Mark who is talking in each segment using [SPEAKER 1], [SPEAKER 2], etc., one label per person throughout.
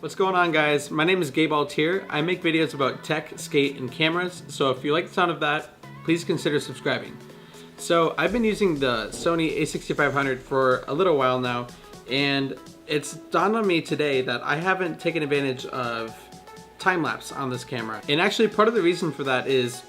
[SPEAKER 1] What's going on, guys? My name is Gabe Altier. I make videos about tech, skate, and cameras, so if you like the sound of that, please consider subscribing. So I've been using the Sony a6500 for a little while now, and it's dawned on me today that I haven't taken advantage of time-lapse on this camera. And actually part of the reason for that is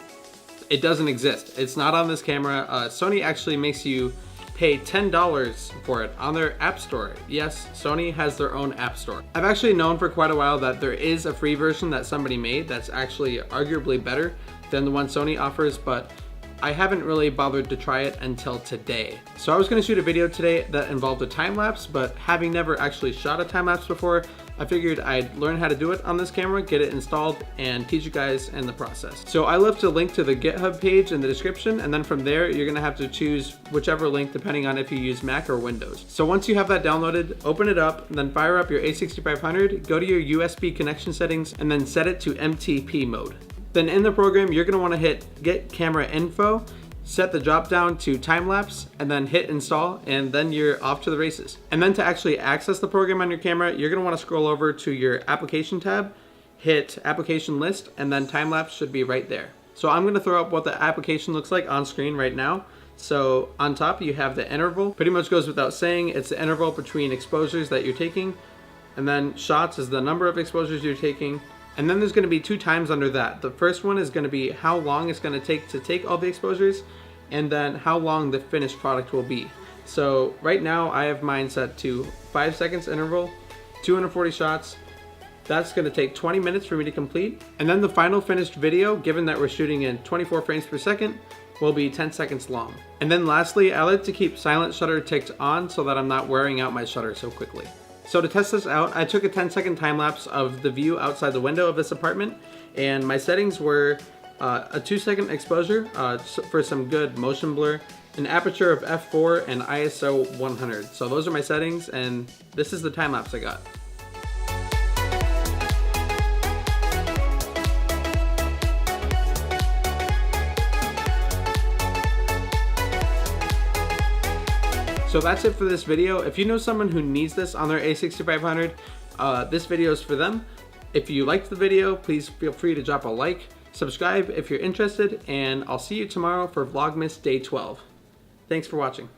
[SPEAKER 1] it doesn't exist. It's not on this camera. Sony actually makes you pay $10 for it on their app store. Yes, Sony has their own app store. I've actually known for quite a while that there is a free version that somebody made that's actually arguably better than the one Sony offers, but I haven't really bothered to try it until today. So I was gonna shoot a video today that involved a time lapse, but having never actually shot a time lapse before, I figured I'd learn how to do it on this camera, get it installed, and teach you guys in the process. So I left a link to the GitHub page in the description, and then from there, you're gonna have to choose whichever link depending on if you use Mac or Windows. So once you have that downloaded, open it up, and then fire up your a6500, go to your USB connection settings, and then set it to MTP mode. Then in the program, you're gonna wanna hit Get Camera Info, set the drop down to time lapse, and then hit install, and then you're off to the races. And then to actually access the program on your camera, you're gonna wanna scroll over to your application tab, hit application list, and then time lapse should be right there. So I'm gonna throw up what the application looks like on screen right now. So on top you have the interval, pretty much goes without saying, it's the interval between exposures that you're taking, and then shots is the number of exposures you're taking. And then there's going to be two times under that. The first one is going to be how long it's going to take all the exposures, and then how long the finished product will be. So right now I have mine set to 5 seconds interval, 240 shots. That's going to take 20 minutes for me to complete. And then the final finished video, given that we're shooting in 24 frames per second, will be 10 seconds long. And then lastly, I like to keep silent shutter ticked on so that I'm not wearing out my shutter so quickly. So to test this out, I took a 10-second time lapse of the view outside the window of this apartment, and my settings were a 2-second exposure for some good motion blur, an aperture of f4, and ISO 100. So those are my settings, and this is the time lapse I got. So that's it for this video. If you know someone who needs this on their a6500, this video is for them. If you liked the video, please feel free to drop a like, subscribe if you're interested, and I'll see you tomorrow for Vlogmas Day 12. Thanks for watching.